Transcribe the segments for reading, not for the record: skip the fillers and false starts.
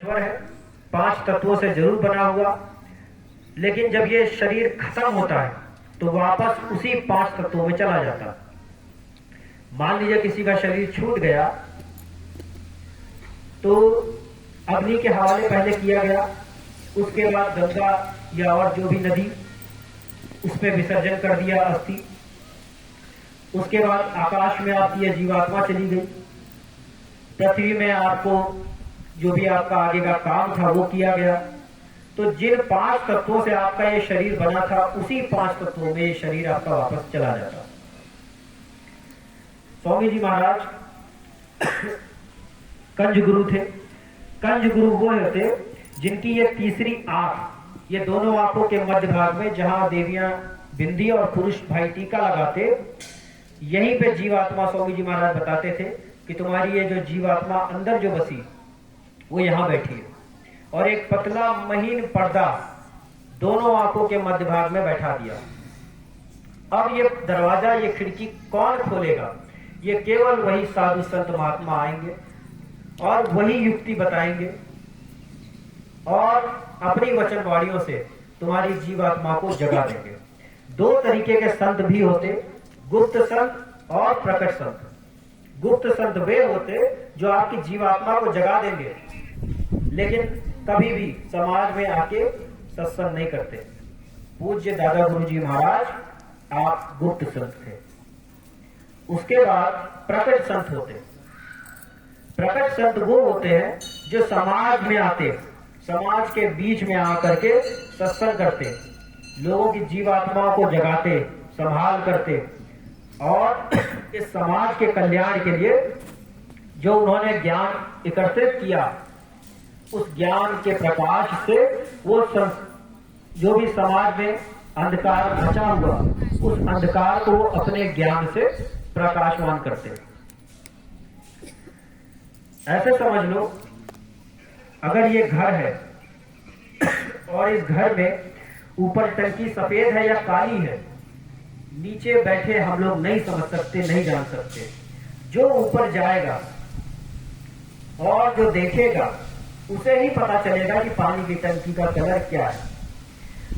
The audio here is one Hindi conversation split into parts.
ईश्वर है, 5 तत्वों से जरूर बना हुआ, लेकिन जब ये शरीर खत्म होता है तो वापस उसी 5 तत्वों में चला जाता। मान लीजिए किसी का शरीर छूट गया तो अग्नि के हवाले पहले किया गया, उसके बाद गंगा या और जो भी नदी उसमें विसर्जन कर दिया अस्थि। उसके बाद आकाश में आपकी यह जीवात्मा चली गई, पृथ्वी में आपको जो भी आपका आगे का काम था वो किया गया। तो जिन 5 तत्वों से आपका ये शरीर बना था उसी 5 तत्वों में ये शरीर आपका वापस चला जाता। स्वामी जी महाराज कंज गुरु थे। कंज गुरु वो होते जिनकी ये तीसरी आंख, ये दोनों आंखों के मध्य भाग में जहां देवियां बिंदी और पुरुष भाई टीका लगाते, यहीं पे जीवात्मा स्वामी जी महाराज बताते थे कि तुम्हारी ये जो जीवात्मा अंदर जो बसी वो यहां बैठी है, और एक पतला महीन पर्दा दोनों आंखों के मध्य भाग में बैठा दिया। अब ये दरवाजा, ये खिड़की कौन खोलेगा? ये केवल वही साधु संत महात्मा आएंगे और वही युक्ति बताएंगे और अपनी वचनवाणियों से तुम्हारी जीवात्मा को जगा देंगे। 2 तरीके के संत भी होते, गुप्त संत और प्रकट संत। गुप्त संत वे होते जो आपकी जीवात्मा को जगा देंगे, लेकिन कभी भी समाज में आके सत्संग नहीं करते। पूज्य दादा गुरु जी महाराज आप गुप्त संत थे। उसके बाद प्रकट संत होते। प्रकट संत वो होते हैं जो समाज में आते, समाज के बीच में आकर के सत्संग करते, लोगों की जीवात्माओं को जगाते, संभाल करते, और इस समाज के कल्याण के लिए जो उन्होंने ज्ञान एकत्रित किया, उस ज्ञान के प्रकाश से वो जो भी समाज में अंधकार बचा हुआ, उस अंधकार को अपने ज्ञान से प्रकाशवान करते। ऐसे समझ लो, अगर ये घर है और इस घर में ऊपर टंकी सफेद है या काली है, नीचे बैठे हम लोग नहीं समझ सकते, नहीं जान सकते। जो ऊपर जाएगा और जो देखेगा उसे ही पता चलेगा कि पानी की टंकी का कलर क्या है।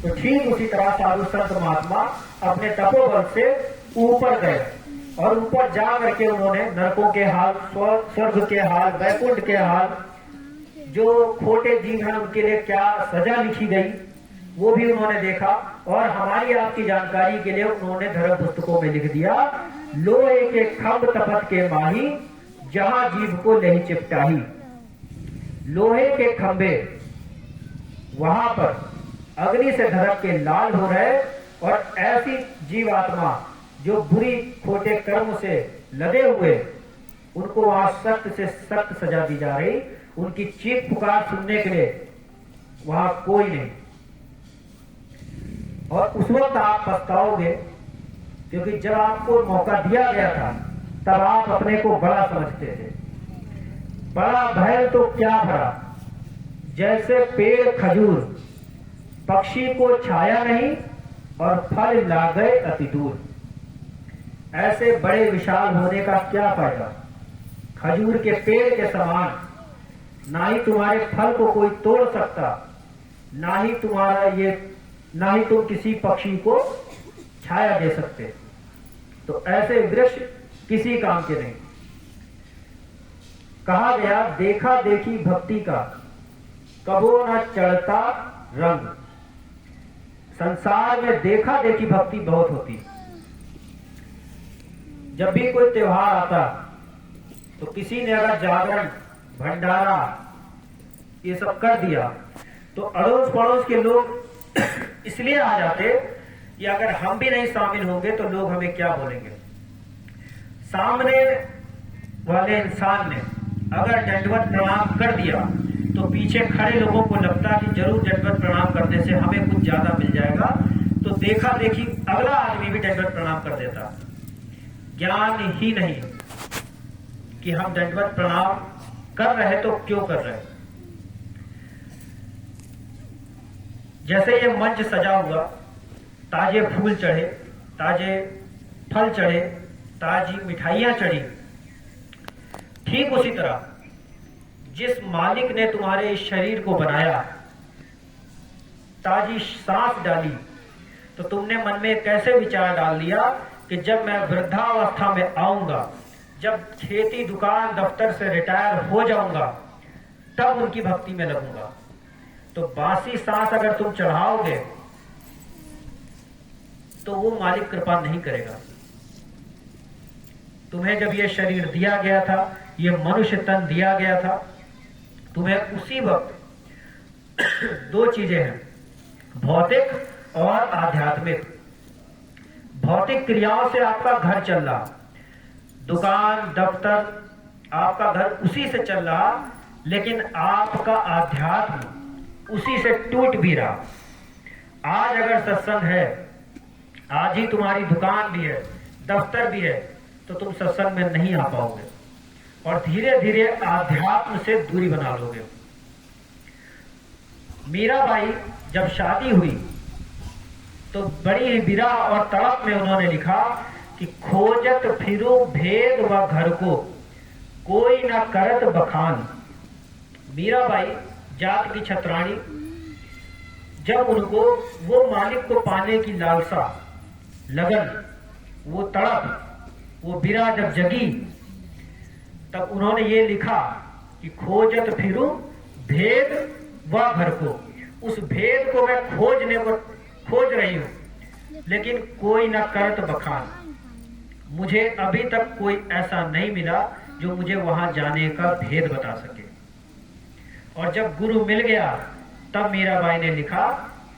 तो ठीक उसी तरह साधु संत महात्मा अपने तपोबल से ऊपर गए और ऊपर जा करके उन्होंने नरकों के हाल, स्वर्ग के हाल, वैकुंठ के हाल, जो खोटे जीव हैं उनके लिए क्या सजा लिखी गई वो भी उन्होंने देखा, और हमारी आपकी जानकारी के लिए उन्होंने धर्म पुस्तकों में लिख दिया, लोहे के खंभ तपत के माही, जहां जीव को नहीं चिपटाही। लोहे के खंभे वहां पर अग्नि से धड़क के लाल हो रहे, और ऐसी जीवात्मा जो बुरी खोटे कर्म से लदे हुए, उनको वहां सख्त से सख्त सजा दी जा रही। उनकी चीख पुकार सुनने के लिए वहां कोई नहीं। और उस वक्त आप पछताओगे, क्योंकि जब आपको मौका दिया गया था तब आप अपने को बड़ा समझते थे। बड़ा भय तो क्या भरा, जैसे पेड़ खजूर, पक्षी को छाया नहीं और फल ला गए अति दूर। ऐसे बड़े विशाल होने का क्या फायदा? खजूर के पेड़ के समान, ना ही तुम्हारे फल को कोई तोड़ सकता, ना ही तुम किसी पक्षी को छाया दे सकते। तो ऐसे वृक्ष किसी काम के नहीं। कहा गया, देखा देखी भक्ति का कबो न चढ़ता रंग। संसार में देखा देखी भक्ति बहुत होती। जब भी कोई त्योहार आता तो किसी ने अगर जागरण, भंडारा ये सब कर दिया तो अड़ोस पड़ोस के लोग इसलिए आ जाते कि अगर हम भी नहीं शामिल होंगे तो लोग हमें क्या बोलेंगे। सामने वाले इंसान ने अगर दंडवत प्रणाम कर दिया तो पीछे खड़े लोगों को लगता कि जरूर दंडवत प्रणाम करने से हमें कुछ ज्यादा मिल जाएगा, तो देखा देखी अगला आदमी भी दंडवत प्रणाम कर देता। ज्ञान ही नहीं कि हम दंडवत प्रणाम कर रहे तो क्यों कर रहे। जैसे ये मंच सजा हुआ, ताजे फूल चढ़े, ताजे फल चढ़े, ताजी मिठाइयां चढ़ी, ठीक उसी तरह जिस मालिक ने तुम्हारे इस शरीर को बनाया, ताजी सांस डाली, तो तुमने मन में कैसे विचार डाल लिया कि जब मैं वृद्धावस्था में आऊंगा, जब खेती दुकान दफ्तर से रिटायर हो जाऊंगा, तब उनकी भक्ति में लगूंगा। तो बासी सांस अगर तुम चढ़ाओगे तो वो मालिक कृपा नहीं करेगा। तुम्हें जब ये शरीर दिया गया था, ये मनुष्य तन दिया गया था, तुम्हें उसी वक्त दो चीजें हैं, भौतिक और आध्यात्मिक। भौतिक क्रियाओं से आपका घर चल रहा, दुकान दफ्तर आपका घर उसी से चल रहा, लेकिन आपका आध्यात्म उसी से टूट भी रहा। आज अगर सत्संग है, आज ही तुम्हारी दुकान भी है, दफ्तर भी है, तो तुम सत्संग में नहीं आ पाओगे और धीरे धीरे आध्यात्म से दूरी बना लोगे। मीराबाई जब शादी हुई तो बड़ी विरह और तड़प में उन्होंने लिखा कि खोजत फिरो भेद व घर को, कोई न करत बखान। मीराबाई जात की छत्राणी, जब उनको वो मालिक को पाने की लालसा, लगन, वो तड़प, वो विरह जब जगी, तब उन्होंने ये लिखा कि खोजत फिरूं भेद व घर को। उस भेद को मैं खोज रही हूं, लेकिन कोई न करत बखान। मुझे अभी तक कोई ऐसा नहीं मिला जो मुझे वहां जाने का भेद बता सके। और जब गुरु मिल गया, तब मीराबाई ने लिखा,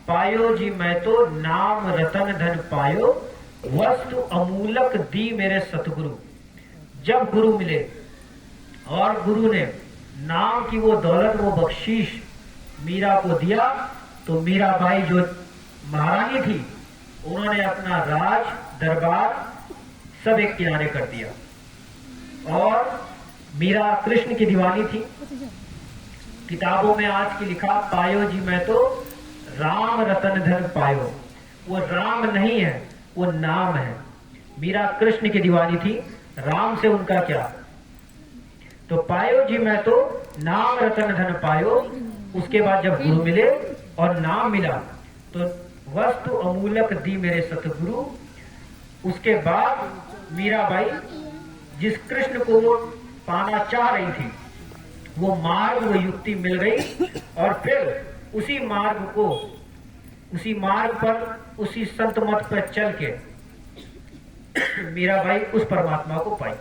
पायो जी मैं तो नाम रतन धन पायो, वस्तु अमूलक दी मेरे सतगुरु। जब गुरु मिले और गुरु ने नाम की वो दौलत, वो बख्शीश मीरा को दिया, तो मीराबाई जो महारानी थी, उन्होंने अपना राज दरबार सब एक किनारे कर दिया। और मीरा कृष्ण की दीवानी थी। किताबों में आज की लिखा, पायो जी मैं तो राम रतन धन पायो। वो राम नहीं है, वो नाम है। मीरा कृष्ण की दीवानी थी, राम से उनका क्या। तो पायो जी मैं तो नाम रतन धन पायो। उसके बाद जब गुरु मिले और नाम मिला, तो वस्तु अमूलक दी मेरे सतगुरु। उसके बाद मीराबाई जिस कृष्ण को वो पाना चाह रही थी, वो मार्ग, वो युक्ति मिल गई, और फिर उसी मार्ग पर, उसी संत मत पर चल के मीराबाई उस परमात्मा को पाई।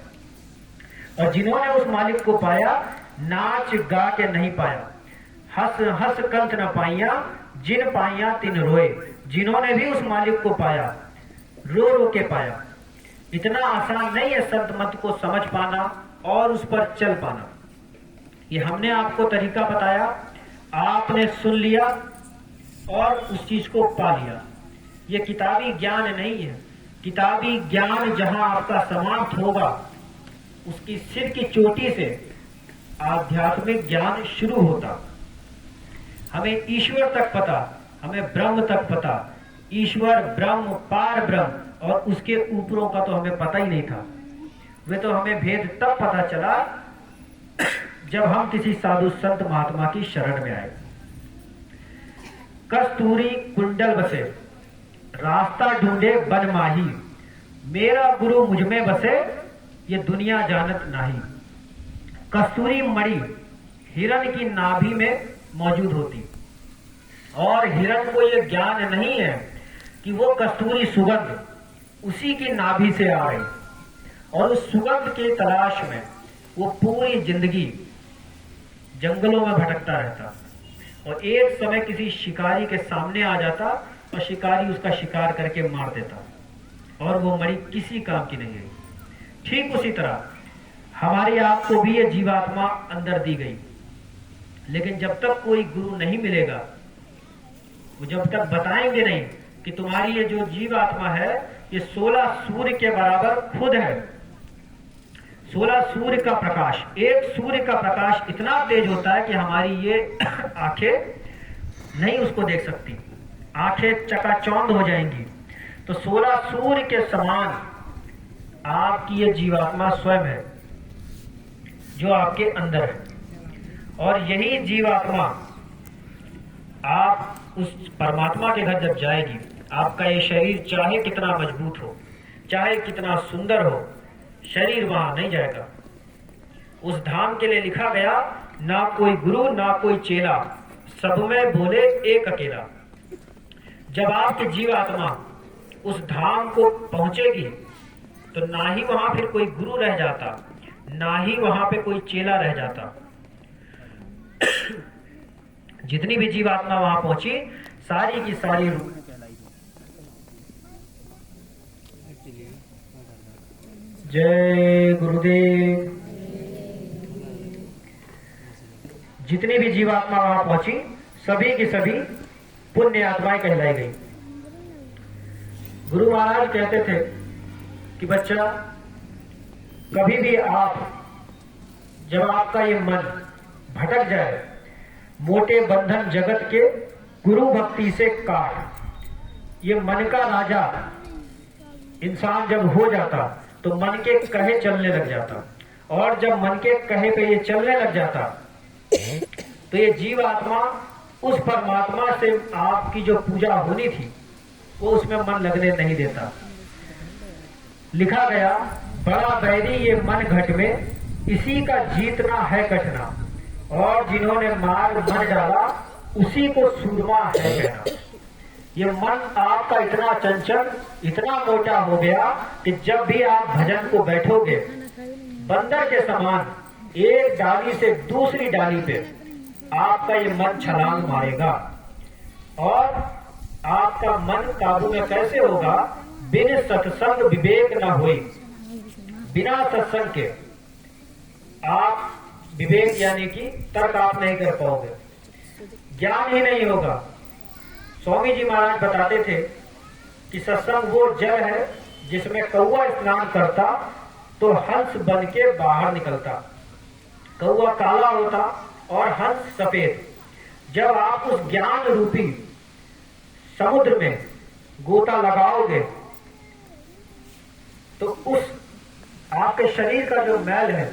और जिन्होंने उस मालिक को पाया, नाच गा के नहीं पाया, हंस हंस कंठ न पाइया, जिन पाइया तिन रोए। जिन्होंने भी उस मालिक को पाया, रो रो के पाया। इतना आसान नहीं है संत मत को समझ पाना और उस पर चल पाना। ये हमने आपको तरीका बताया, आपने सुन लिया और उस चीज को पा लिया। ये किताबी ज्ञान नहीं है। किताबी ज्ञान जहां आपका समाप्त होगा, उसकी सिर की चोटी से आध्यात्मिक ज्ञान शुरू होता। हमें ईश्वर तक पता, हमें ब्रह्म तक पता। ईश्वर, ब्रह्म, पार ब्रह्म और उसके ऊपरों का तो हमें पता ही नहीं था। वे तो हमें भेद तब पता चला जब हम किसी साधु संत महात्मा की शरण में आए। कस्तूरी कुंडल बसे, रास्ता ढूंढे बन माही। मेरा गुरु मुझ में बसे, ये दुनिया जानत नाही। कस्तूरी मणि हिरण की नाभि में मौजूद होती, और हिरण को ये ज्ञान नहीं है कि वो कस्तूरी सुगंध उसी की नाभि से आ रही, और उस सुगंध की तलाश में वो पूरी जिंदगी जंगलों में भटकता रहता, और एक समय किसी शिकारी के सामने आ जाता और शिकारी उसका शिकार करके मार देता, और वो मणि किसी काम की नहीं रही। ठीक उसी तरह हमारी आपको भी ये जीवात्मा अंदर दी गई, लेकिन जब तक कोई गुरु नहीं मिलेगा, वो जब तक बताएंगे नहीं कि तुम्हारी ये जो जीवात्मा है, ये 16 सूर्य के बराबर खुद है। 16 सूर्य का प्रकाश, एक सूर्य का प्रकाश इतना तेज होता है कि हमारी ये आंखें नहीं उसको देख सकती, आंखें चकाचौंध हो जाएंगी। तो 16 सूर्य के समान आपकी ये जीवात्मा स्वयं है, जो आपके अंदर है। और यही जीवात्मा आप उस परमात्मा के घर जब जाएगी, आपका ये शरीर चाहे कितना मजबूत हो, चाहे कितना सुंदर हो, शरीर वहां नहीं जाएगा। उस धाम के लिए लिखा गया, ना कोई गुरु ना कोई चेला, सब में बोले एक अकेला। जब आपकी जीवात्मा उस धाम को पहुंचेगी तो ना ही वहां फिर कोई गुरु रह जाता, ना ही वहां पे कोई चेला रह जाता। जितनी भी जीवात्मा वहां पहुंची, सारी की सारी जय गुरुदेव। जितनी भी जीवात्मा वहां पहुंची, सभी की सभी पुण्य आत्माएं कहलाई गई। गुरु महाराज कहते थे कि बच्चा, कभी भी आप, जब आपका ये मन भटक जाए, मोटे बंधन जगत के गुरु भक्ति से काट। ये मन का राजा इंसान जब हो जाता तो मन के कहे चलने लग जाता, और जब मन के कहे पे ये चलने लग जाता तो ये जीवात्मा उस परमात्मा से आपकी जो पूजा होनी थी वो उसमें मन लगने नहीं देता। लिखा गया, बड़ा बैरी ये मन घट में, इसी का जीतना है कटना, और जिन्होंने मार मन डाला उसी को सूरमा है कहना। ये मन आपका इतना चंचल, इतना मोटा हो गया कि जब भी आप भजन को बैठोगे, बंदर के समान एक डाली से दूसरी डाली पे आपका ये मन छलांग मारेगा। और आपका मन काबू में कैसे होगा? बिन सत्संग विवेक न होई। बिना सत्संग के आप विवेक यानी कि तर्क आप नहीं कर पाओगे, ज्ञान ही नहीं होगा। स्वामी जी महाराज बताते थे कि सत्संग वो जल है जिसमें कौवा स्नान करता तो हंस बन के बाहर निकलता। कौवा काला होता और हंस सफेद। जब आप उस ज्ञान रूपी समुद्र में गोता लगाओगे तो उस आपके शरीर का जो मैल है,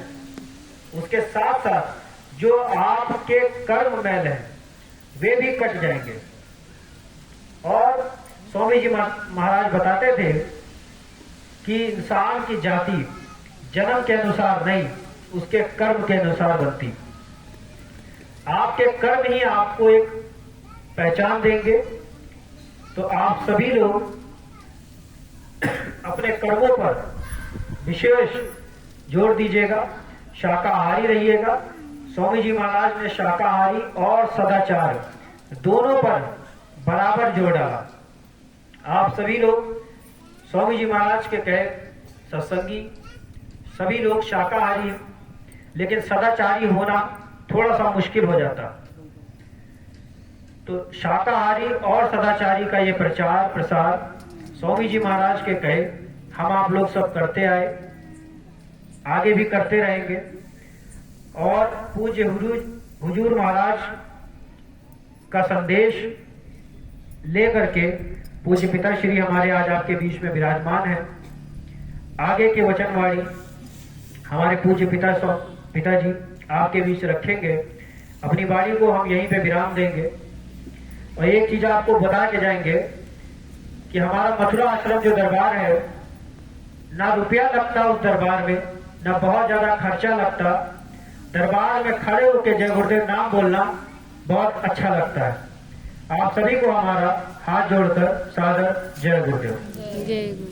उसके साथ साथ जो आपके कर्म मैल है, वे भी कट जाएंगे। और स्वामी जी महाराज बताते थे कि इंसान की जाति जन्म के अनुसार नहीं, उसके कर्म के अनुसार बनती। आपके कर्म ही आपको एक पहचान देंगे। तो आप सभी लोग अपने कर्मों पर विशेष जोर दीजिएगा, शाकाहारी रहिएगा। स्वामी जी महाराज ने शाकाहारी और सदाचार दोनों पर बराबर जोर डाला। आप सभी लोग स्वामी जी महाराज के कहे सत्संगी, सभी लोग शाकाहारी, लेकिन सदाचारी होना थोड़ा सा मुश्किल हो जाता। तो शाकाहारी और सदाचारी का ये प्रचार प्रसार स्वामी जी महाराज के कहे हम आप लोग सब करते आए, आगे भी करते रहेंगे। और पूज्य हुजूर महाराज का संदेश लेकर के पूज्य पिता श्री हमारे आज आपके बीच में विराजमान है। आगे के वचनवाणी हमारे पूज्य पिताजी आपके बीच रखेंगे। अपनी वाणी को हम यहीं पे विराम देंगे और एक चीज आपको बता के जाएंगे कि हमारा मथुरा आश्रम जो दरबार है, ना रुपया लगता उस दरबार में, ना बहुत ज्यादा खर्चा लगता। दरबार में खड़े होकर जय गुरुदेव नाम बोलना बहुत अच्छा लगता है। आप सभी को हमारा हाथ जोड़कर सादर जय गुरुदेव।